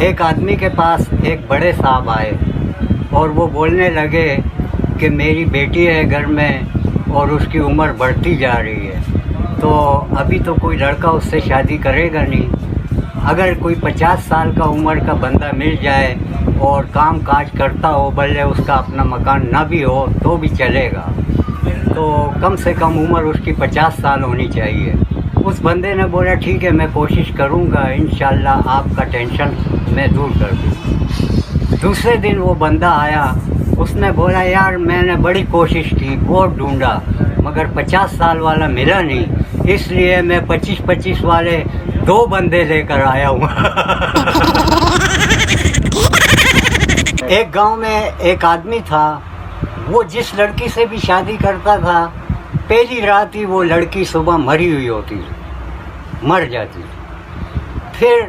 ایک آدمی کے پاس ایک بڑے صاحب آئے اور وہ بولنے لگے کہ میری بیٹی ہے گھر میں اور اس کی عمر بڑھتی جا رہی ہے، تو ابھی تو کوئی لڑکا اس سے شادی کرے گا نہیں، اگر کوئی 50 سال کا عمر کا بندہ مل جائے اور کام کاج کرتا ہو، بھلے اس کا اپنا مکان نہ بھی ہو تو بھی چلے گا، تو کم سے کم عمر اس کی 50 سال ہونی چاہیے۔ اس بندے نے بولا ٹھیک ہے میں کوشش کروں گا، انشاءاللہ آپ کا ٹینشن میں دور کر دوں۔ دوسرے دن وہ بندہ آیا، اس نے بولا یار میں نے بڑی کوشش کی، بہت ڈھونڈا مگر 50 سال والا ملا نہیں، اس لیے میں 25 والے 2 بندے لے کر آیا ہوں۔ ایک گاؤں میں ایک آدمی تھا، وہ جس لڑکی سے بھی شادی کرتا تھا پہلی رات ہی وہ لڑکی صبح مری ہوئی ہوتی تھی، مر جاتی تھی۔ پھر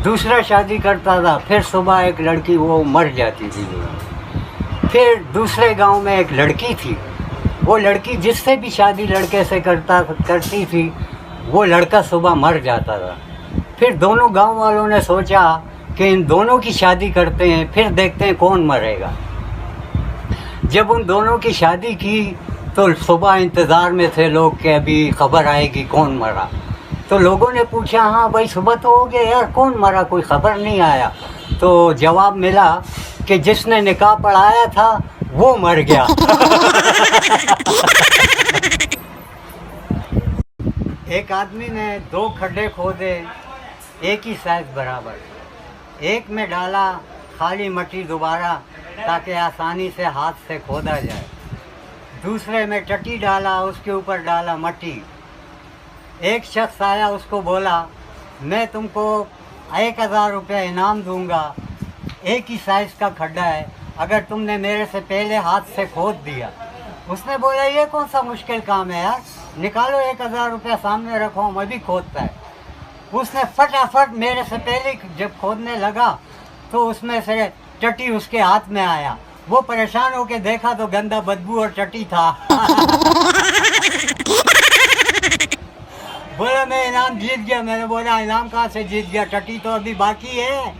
دوسرا شادی کرتا تھا، پھر صبح ایک لڑکی وہ مر جاتی تھی۔ پھر دوسرے گاؤں میں ایک لڑکی تھی، وہ لڑکی جس سے بھی شادی لڑکے سے کرتی تھی وہ لڑکا صبح مر جاتا تھا۔ پھر دونوں گاؤں والوں نے سوچا کہ ان دونوں کی شادی کرتے ہیں، پھر دیکھتے ہیں کون مرے گا۔ جب ان دونوں کی شادی کی تو صبح انتظار میں تھے لوگ کہ ابھی خبر آئے گی کون مرا، تو لوگوں نے پوچھا ہاں بھائی صبح تو ہو گیا یار، کون مرا، کوئی خبر نہیں آیا، تو جواب ملا کہ جس نے نکاح پڑھایا تھا وہ مر گیا۔ ایک آدمی نے 2 کھڈے کھودے ایک ہی سائز برابر، ایک میں ڈالا خالی مٹی دوبارہ تاکہ آسانی سے ہاتھ سے کھودا جائے، دوسرے میں ٹٹی ڈالا، اس کے اوپر ڈالا مٹی۔ ایک شخص آیا، اس کو بولا میں تم کو 1000 روپے انعام دوں گا، ایک ہی سائز کا کھڈا ہے، اگر تم نے میرے سے پہلے ہاتھ سے کھود دیا۔ اس نے بولا یہ کون سا مشکل کام ہے یار، نکالو 1000 روپے سامنے رکھو، میں بھی کھودتا ہے۔ اس نے فٹافٹ میرے سے پہلے جب کھودنے لگا تو اس میں سے ٹٹی اس کے ہاتھ میں آیا، وہ پریشان ہو کے دیکھا تو گندا بدبو اور ٹٹی تھا۔ بولا میں انعام جیت گیا، میں نے بولا انعام کہاں سے جیت گیا، ٹٹی تو ابھی باقی ہے۔